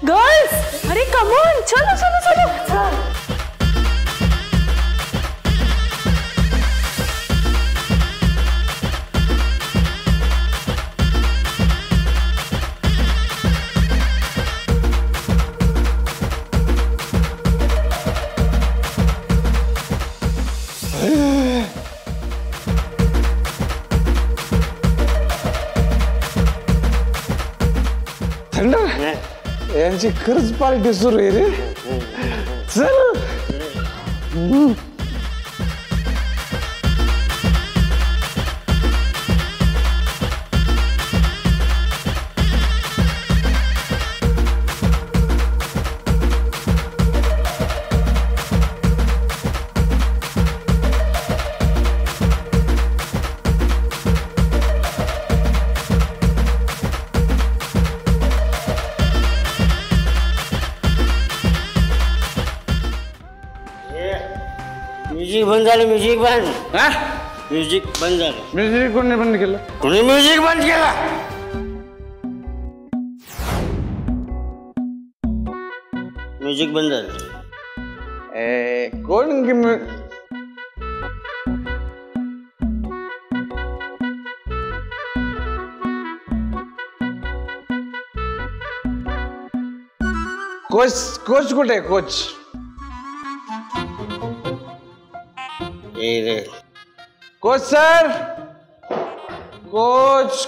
Girls, अरे come on, चलो चलो चलो। यांची खरंच पार्टी सुरू आहे रे. चल. म्युझिक बंद झालं. म्युझिक बंद. म्युझिक बंद झालं. म्युझिक कोणी बंद केलं? कोणी म्युझिक बंद केला? म्युझिक बंद झालं. कोण? कोच कोच कुठे आहे? Coach coach sir. Coach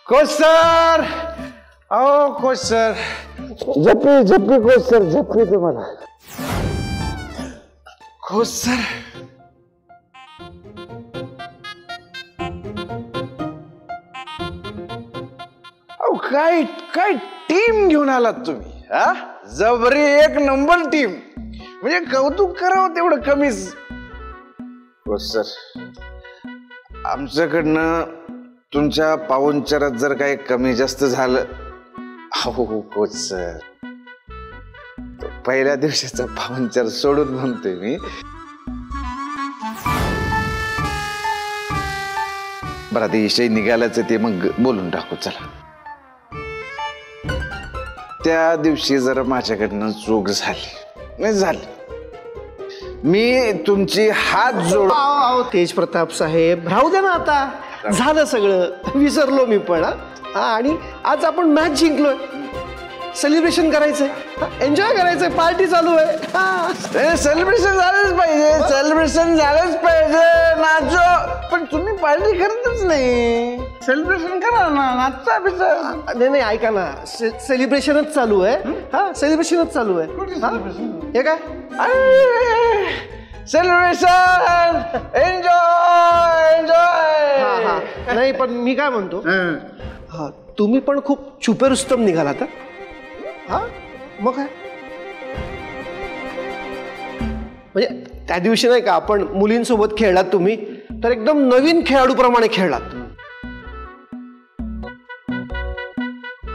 coach sir. ओ कोच सर. झप्पी झप्पी कोच सर. झप्पी तुम्हाला. Coach sir. अहो काय काय टीम घेऊन आलात तुम्ही? हा, जबरी एक नंबर टीम. म्हणजे कौतुक करावं तेवढं कमीच. कोच सर, आमच्याकडनं तुमच्या पाहुणचारात जर काही कमी जास्त झालं. हो कोच सर, पहिल्या दिवसाचा पाहुणचार सोडून म्हणतोय मी. बरं, ते विषय निघालायचं ते मग बोलून टाकू. चला. त्या दिवशी जरा माझ्याकडनं चूक झाली. नाही झाली. मी तुमची हात जोड. तेज प्रताप साहेब, राहू दे ना आता. झालं सगळं, विसरलो मी पण. आणि आज आपण मॅच जिंकलोय. सेलिब्रेशन करायचंय, एन्जॉय करायचंय, पार्टी चालू आहे. सेलिब्रेशन झालंच पाहिजे. सेलिब्रेशन झालंच पाहिजे. नाचो. पण तुम्ही पार्टी करतच नाही. सेलिब्रेशन करा ना. नाचता बिचा. नाही ऐका ना, सेलिब्रेशनच चालू आहे. हा, सेलिब्रेशनच चालू आहे. हे काय सेलिब्रेशन, एन्जॉय एन्जॉय. नाही, पण मी काय म्हणतो, तुम्ही पण खूप छुपे रुस्तम निघालात. हा, मग काय म्हणजे त्या दिवशी नाही का आपण मुलींसोबत खेळलात तुम्ही, तर एकदम नवीन खेळाडूप्रमाणे खेळलात.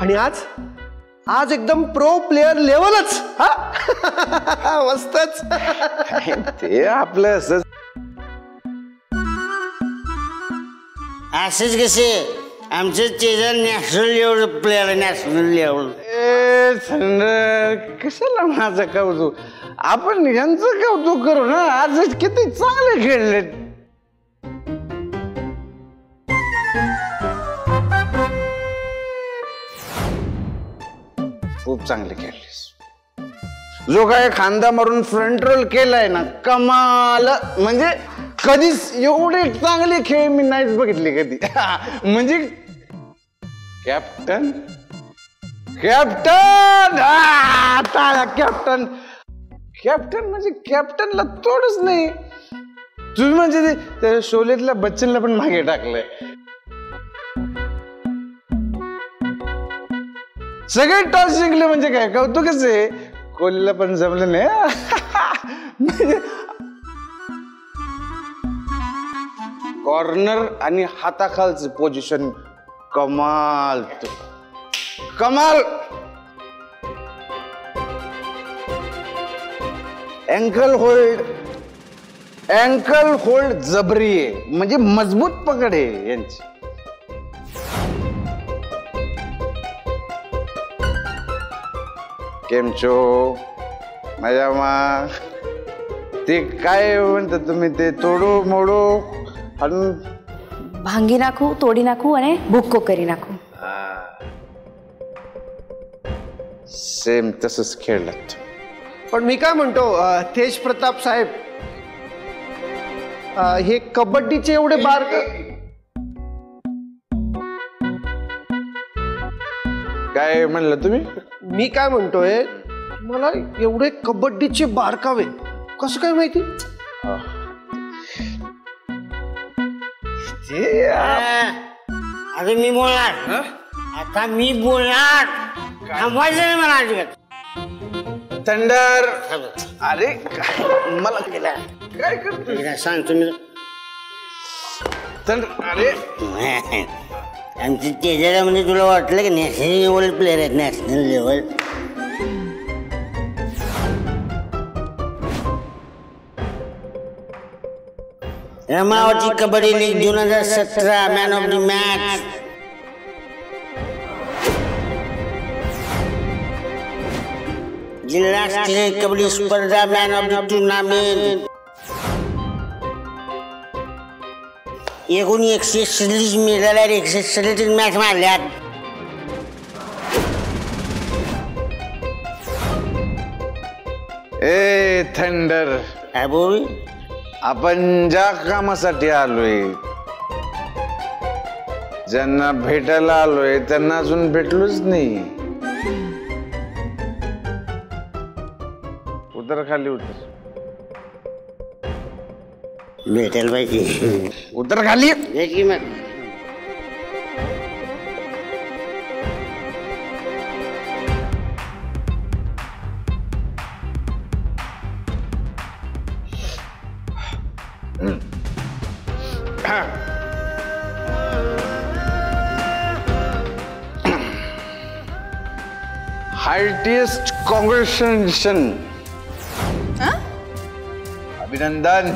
आणि आज एकदम प्रो प्लेयर लेवलच. हा, मस्तच. ते आपलं असं असंच कसे आमचं चेजन नॅशनल लेवल प्लेअर आहे. National level. कशाला माझं कौतुक? आपण यांचं कौतुक करू ना. आज किती चांगले खेळले. खूप चांगले खेळलेस. जो काय खांदा मारून फ्रंट रोल केलाय ना, कमाल. म्हणजे कधीच एवढे चांगले खेळ मी नाहीच बघितले कधी. म्हणजे कॅप्टन कॅप्टन कॅप्टन कॅप्टन म्हणजे कॅप्टनला तोडच नाही. तुम्ही म्हणजे ते शोलेतल्या बच्चनला पण मागे टाकलंय. सगळे टॉस जिंकले म्हणजे काय कौतुकच आहे. कोहलीला पण जमलं नाही. कॉर्नर आणि हाताखालचं पोझिशन कमाल. कमाल. अँकल होल्ड जबरी आहे. म्हणजे मजबूत पकड आहे यांची. केम छो मजामा ते काय म्हणतात तुम्ही ते तोडू मोडू आणि भांगी नाखू तोडी नाखू आणि भुक्को करी नाखू. सेम तसंच खेळलात. पण मी काय म्हणतो तेज प्रताप साहेब, हे कबड्डीचे एवढे बारक काय म्हणलं तुम्ही? मी काय म्हणतोय मला एवढे कबड्डीचे बारकावे कसं काय माहिती? अरे मी बोलणार, आता मी बोलणार. थांबवायचं नाही मला अजिबात. थंडर अरे मला काय करतो सांगतो मी. थंडर अरे आमची तेजाला म्हणजे तुला वाटलं की नॅशनल लेवल प्लेअर आहेत, national level. Ramavati kabaddi league 2017 man of the match. जिल्हास्तरीय कबड्डी स्पर्धा मॅन ऑफ द टुर्नामेंट. एकूण 146 मेडल आहेत, 137 मॅच मारल्यात. ए थंडर काय बोल? आपण ज्या कामासाठी आलोय, ज्यांना भेटायला आलोय त्यांना अजून भेटलोच नाही. उतर खाली उतर. भेटायला पाहिजे. उतर खाली. भेट की मग. Heartiest congratulation. अभिनंदन.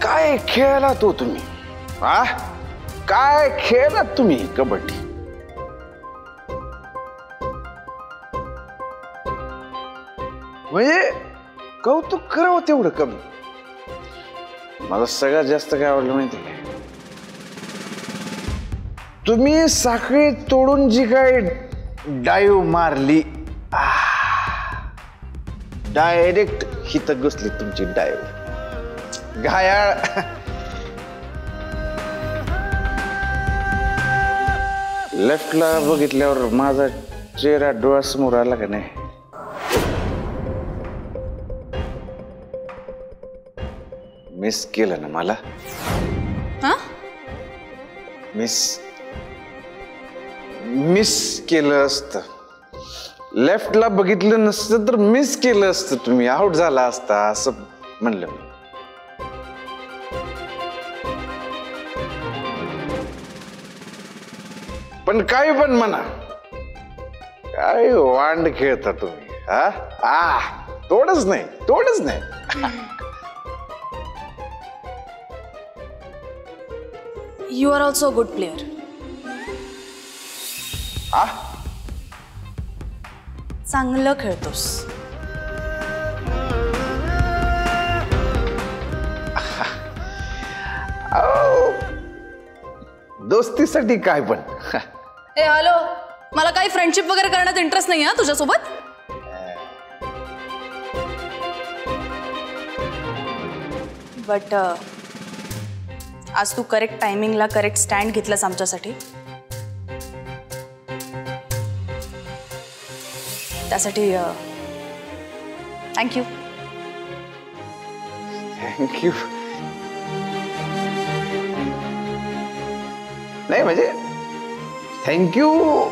काय खेळला तो तुम्ही? हा काय खेळलात तुम्ही कबड्डी? म्हणजे कौतुक करावं तेवढं कमी. मला सगळ्यात जास्त काय आवडलं माहिती काय? तुम्ही साखळी तोडून जी काय डाईव्ह मारली, डायरेक्ट हिथं घुसली तुमची डाईव्ह. घायाळ. लेफ्टला बघितल्यावर माझा चेहरा डोळ्यासमोर आला का नाही? मिस केलं ना मला? मिस केलं असतं. लेफ्टला बघितलं नसतं तर मिस केलं असतं. तुम्ही आउट झाला असता असं म्हणलं मी. पण काही पण म्हणा, काय वांड खेळता तुम्ही. हा तोडच नाही, तोडच नाही. You are also a good player. चांगलं खेळतोस. दोस्तीसाठी काय पण. ए हॅलो, मला काही फ्रेंडशिप वगैरे करण्यात इंटरेस्ट नाही हा तुझ्यासोबत. बट आज तू करेक्ट टायमिंगला करेक्ट स्टँड घेतलास आमच्यासाठी. त्यासाठी थँक्यू. थँक्यू नाही म्हणजे थँक्यू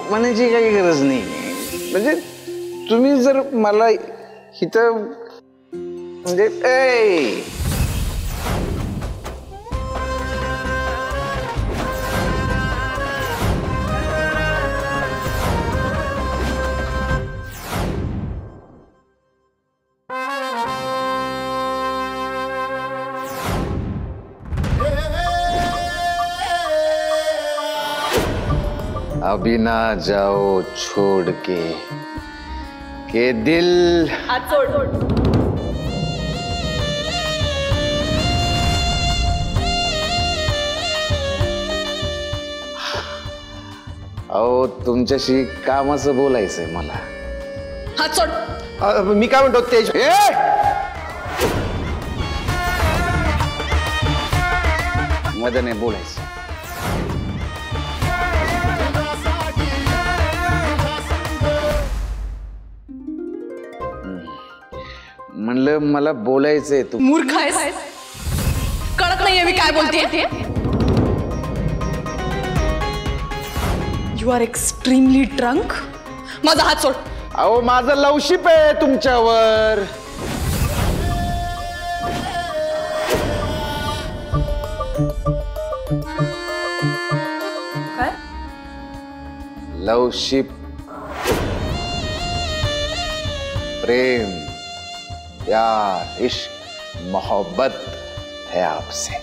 म्हणायची काही गरज नाही. म्हणजे तुम्ही जर मला इथं म्हणजे अभी ना जाओ छोड़ के दिल हात सोड. अहो तुमच्याशी कामाचं बोलायचंय मला. हात सोड. मी काय म्हणतो तेज, मदने बोलायचं. म्हणलं मला बोलायचंय. तू मूर्ख आहेस, कळत नाहीये मी काय बोलते. You are extremely drunk. माझा हात सोड. अहो माझं लवशिप आहे तुमच्यावर. काय? लवशिप, प्रेम, प्यार, इश्क, मोहब्बत है आपसे.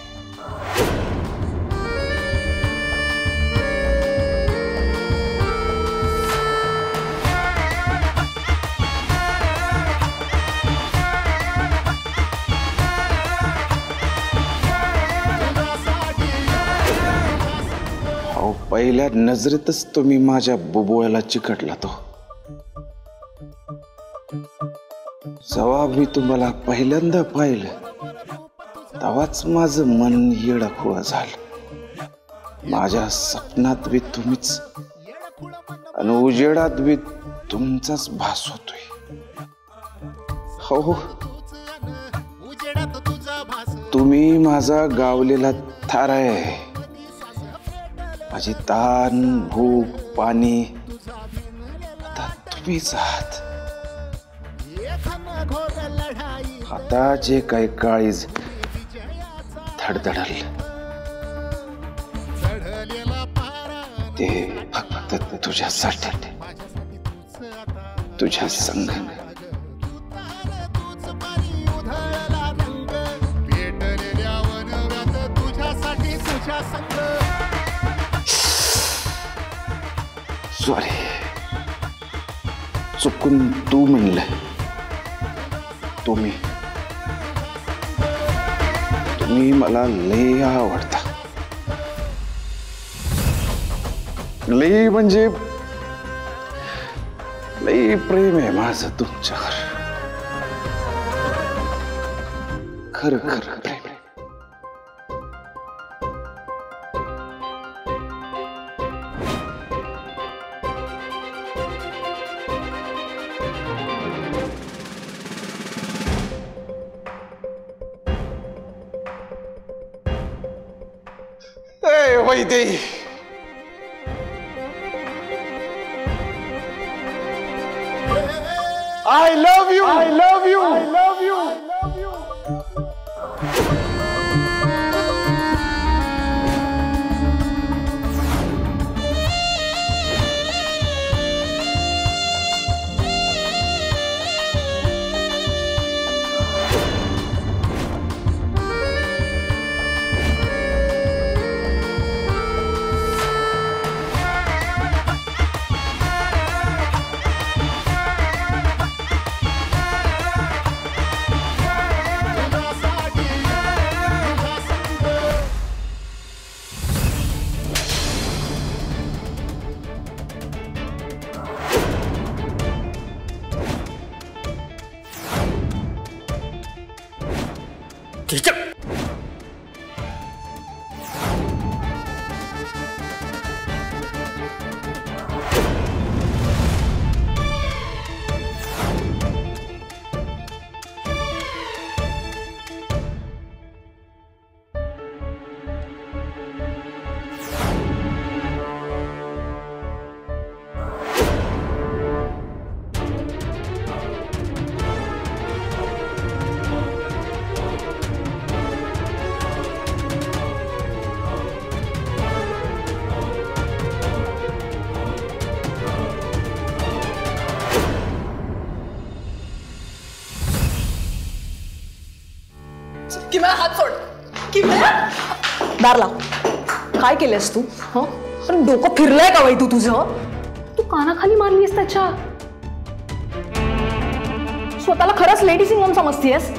पहिल्या नजरेतच तुम्ही माझ्या बुबुळ्याला चिकटला. तो जेव्हा मी तुम्हाला पहिल्यांदा पाहिलं तेव्हाच माझं मन येडखोळं झालं. माझ्या स्वप्नात बी तुम्हीच आणि उजेडात बी तुमचाच भास होतोय. हो, तुम्ही माझा गावलेला थारा आहे. माझी तान, भूक, पाणी आता तुम्हीच आहात. आता जे काही काळीज धडधडल ते फक्त तुझ्यासाठी, तुझ्या संग. सॉरी, चुकून तू म्हणलं. तुम्ही मला लय आवडता. लय म्हणजे लय प्रेम आहे माझं तुमच्यावर. खरं खरं प्रेम आहे. वैदे, I love you. I love you. I love you. I love you. हात सोड. दार लाव. काय केलंस तू? पण डोकं फिरलंय का वैदू तुझं? तू कानाखाली मारलीस त्याच्या. स्वतःला खरंच लेडी सिंगम समजतीयस?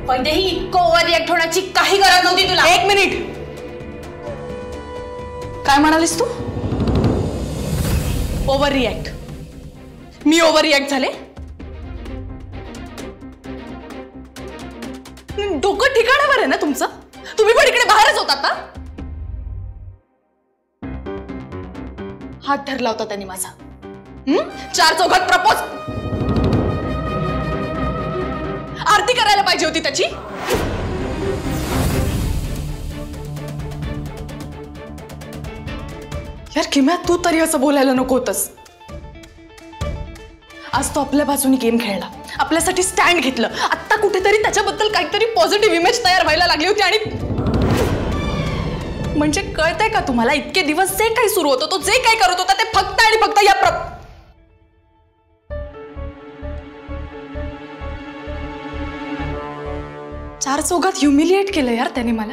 वैदेही इतकं ओव्हर रिॲक्ट होण्याची काही गरज नव्हती तुला. एक मिनिट, काय म्हणालीस तू? Over react? मी ओव्हर रिॲक्ट झाले? डोकं ठिकाणावर आहे ना तुमचं? तुम्ही पण इकडे बाहेरच होतात ना? हात धरला होता त्यांनी माझा. 4 चौघात प्रपोज. आरती करायला पाहिजे होती त्याची. यार किम्या, तू तरी असं बोलायला नको होतंस. आज तो आपल्या बाजूने गेम खेळला, आपल्यासाठी स्टँड घेतलं. आता कुठेतरी त्याच्याबद्दल काहीतरी पॉझिटिव्ह इमेज तयार व्हायला लागली होती. आणि म्हणजे कळतंय का तुम्हाला, इतके दिवस जे काही सुरू होतं, तो जे काही करत होता ते फक्त आणि फक्त या चार चौघात ह्युमिलिएट केलं यार त्याने मला.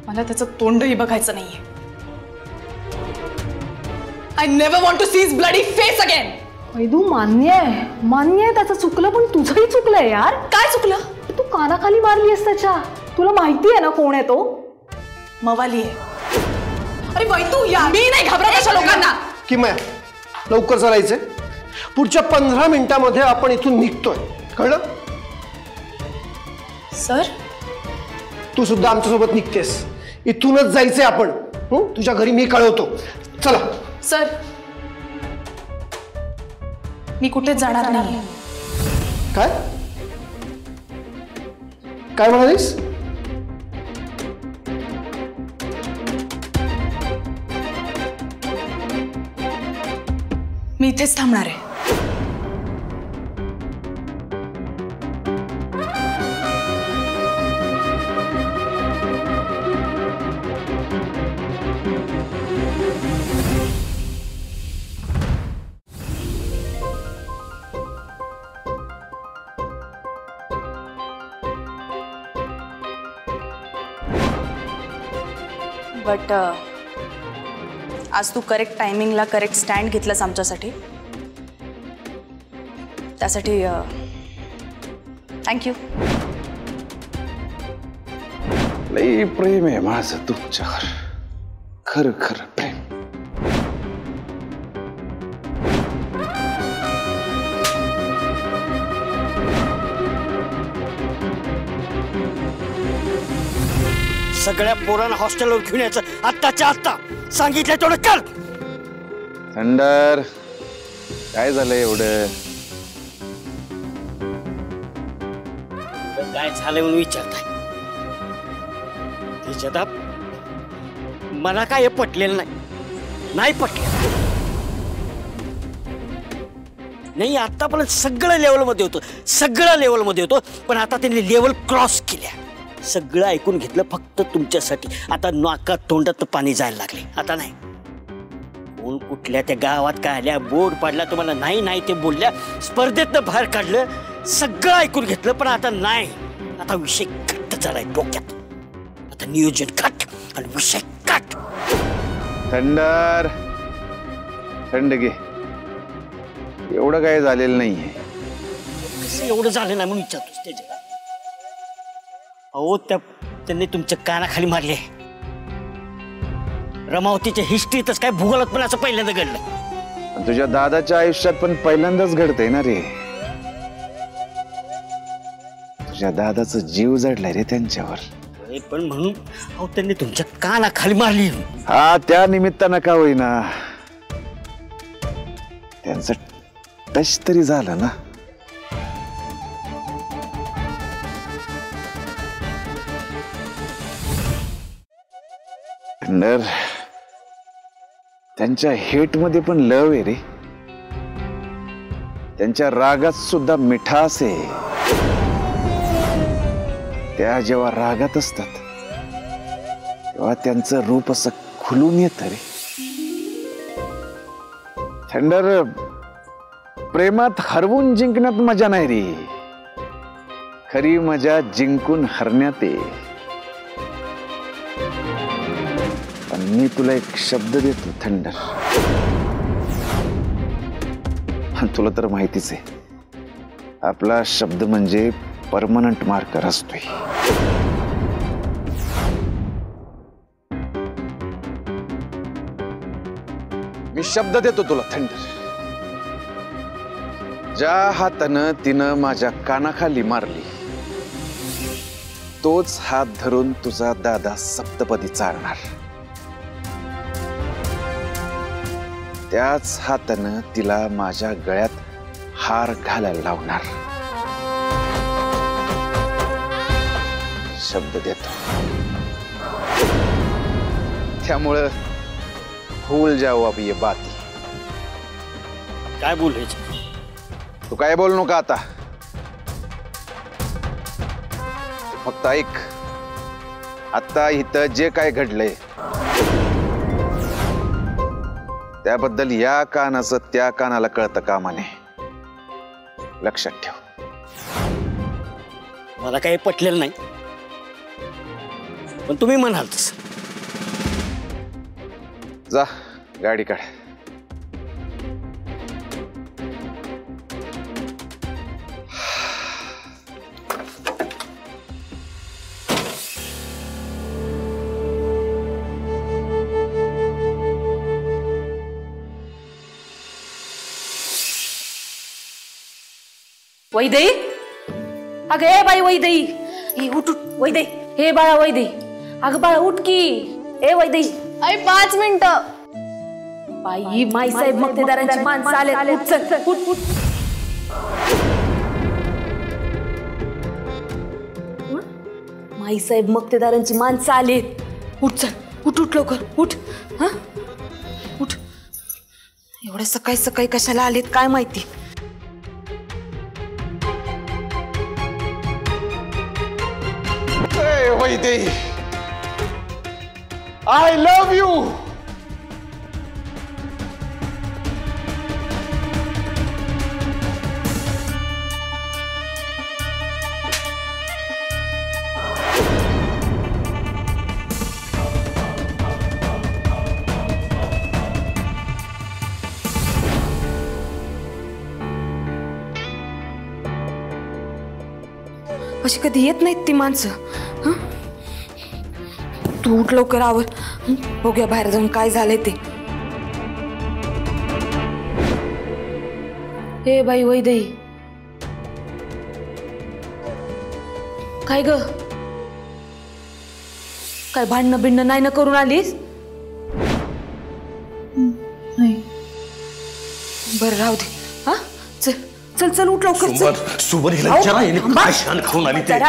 मला त्याचं तोंडही बघायचं नाहीये. I never want to see his bloody face again. Vaidu, मान्य आहे त्याचं चुकलं, पण तुझंही चुकलंय यार. काय चुकलं? तू कानाखाली मारलीस त्याच्या. तुला माहिती आहे ना कोण आहे तो? मवाली आहे. अरे वैदू यार, मी नाही घाबरत अशा लोकांना. किमया, लवकर चालायचंय. पुढच्या 15 मिनिटांमध्ये आपण इथून निघतोय, कळलं? सर, तू सुद्धा आमच्यासोबत निघतेस. इथूनच जायचंय आपण. तुझ्या घरी मी कळवतो. चला. सर, मी कुठेच जाणार नाही. काय काय म्हणालीस? मी इथेच थांबणार आहे. बट आज तू करेक्ट टायमिंगला करेक्ट स्टँड घेतलास आमच्यासाठी. त्यासाठी थँक्यू. लई प्रेम आहे माझं तुमच्यावर, खरं खरं प्रेम. सगळ्या पोरांना हॉस्टेलवर घेऊन यायचं आत्ताच्या आत्ता. सांगितलं तेवढं कर. थंडर, काय झालं एवढं? काय झालं म्हणून विचारताय? त्याच्यात मला काय पटलेलं नाही पटलं नाही. आतापर्यंत सगळं लेवलमध्ये होतं, पण आता त्यांनी लेवल क्रॉस केल्या. सगळं ऐकून घेतलं फक्त तुमच्यासाठी. आता नाकात तोंडात पाणी जायला लागले. आता नाही. कोण कुठल्या त्या गावात काय आल्या, बोर्ड पाडला, तुम्हाला नाही ते बोलल्या, स्पर्धेतनं बाहेर काढलं. सगळं ऐकून घेतलं, पण आता नाही. आता विषय कट झालाय डोक्यात. आता नियोजन कट आणि विषय कट. थंडर, थंड घे. एवढं काय झालेलं नाहीये. कसं एवढं झालं नाही म्हणून विचारतोस त्याच्या? अहो, त्यांनी तुमच्या कानाखाली मारले. रमावतीच्या हिस्ट्रीतच काय भूगोलात पण असं पहिल्यांदा घडलं. तुझ्या दादाच्या आयुष्यात पण पहिल्यांदाच घडतंय ना रे. तुझ्या दादाचा जीव जडलाय रे त्यांच्यावर. पण म्हणून अहो त्यांनी तुमच्या कानाखाली मारली. हा, त्या निमित्तानं का होईना त्यांचं टच तरी झालं ना. थंडर, त्यांच्या हेट मध्ये पण लव आहे रे. त्यांच्या रागात सुद्धा मिठास आहे. त्या जेव्हा रागात असतात तेव्हा त्यांचं रूप असं खुलून येतं रे. थंडर, प्रेमात हरवून जिंकण्यात मजा नाही रे. खरी मजा जिंकून हरण्यात आहे. आणि मी तुला एक शब्द देतो थंडर. आणि तुला तर माहितीच आहे आपला शब्द म्हणजे परमनंट मार्कर असतोय. मी शब्द देतो तुला थंडर. ज्या हातानं तिनं माझ्या कानाखाली मारली तोच हात धरून तुझा दादा सप्तपदी चालणार. त्याच हातानं तिला माझ्या गळ्यात हार घालायला लावणार. शब्द देतो. त्यामुळं भूल जाओ अब ये बाती. काय बोलायचं? तू काय बोल नका आता. फक्त ऐक. आता इथं जे काय घडलंय त्याबद्दल या कानाचं त्या कानाला कळतं कामा नये. लक्षात ठेव. मला काही पटलेलं नाही, पण तुम्ही म्हणाल तसं. जा गाडी काढ. वैदेही, अगं ए बाई वैदेही, उठ उठ वैदेही. हे बाळा वैदेही, अगं बाळा उठ की. ए वैदेही, आई 5 मिनिटं. बाई माईसाहेब मक्तेदारांची माणसं आले. उठ चल, उठ उठ. माईसाहेब मक्तेदारांची माणसं आलेत. उठ चल, उठ उठ लवकर उठ. हा उठ. एवढ्या सकाळी सकाळी कशाला आलेत काय माहिती. Vaidehi, I love you. अशी कधी येत नाहीत ती माणसं. हं? तू उठ लवकर आवर. बघूया बाहेर जाऊन काय झालंय ते. हे बाई वैदेही, काय ग, काय भांडणं बिंडणं नाही ना करून आलीस? नाही. बरं राहू दे. हा चल चल चल उठ लवकर. सुबर हिला विचारा याने काय शान खाऊन आली ते.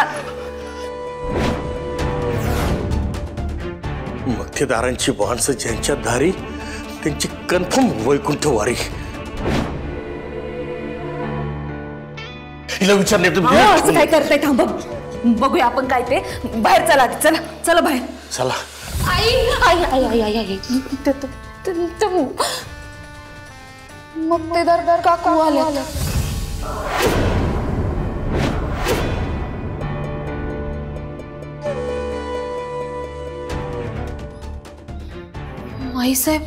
मक्तेदारांची माणसं ज्यांच्या दारी त्यांची कन्फर्म वैकुंठ वारी. हिला विचारले असं काय करताय? थांब बघूया आपण काय ते. बाहेर चला चला चला बाहेर चला. आई आई आई आई आई आई मक्तेदार काकू आले. माईसाहेब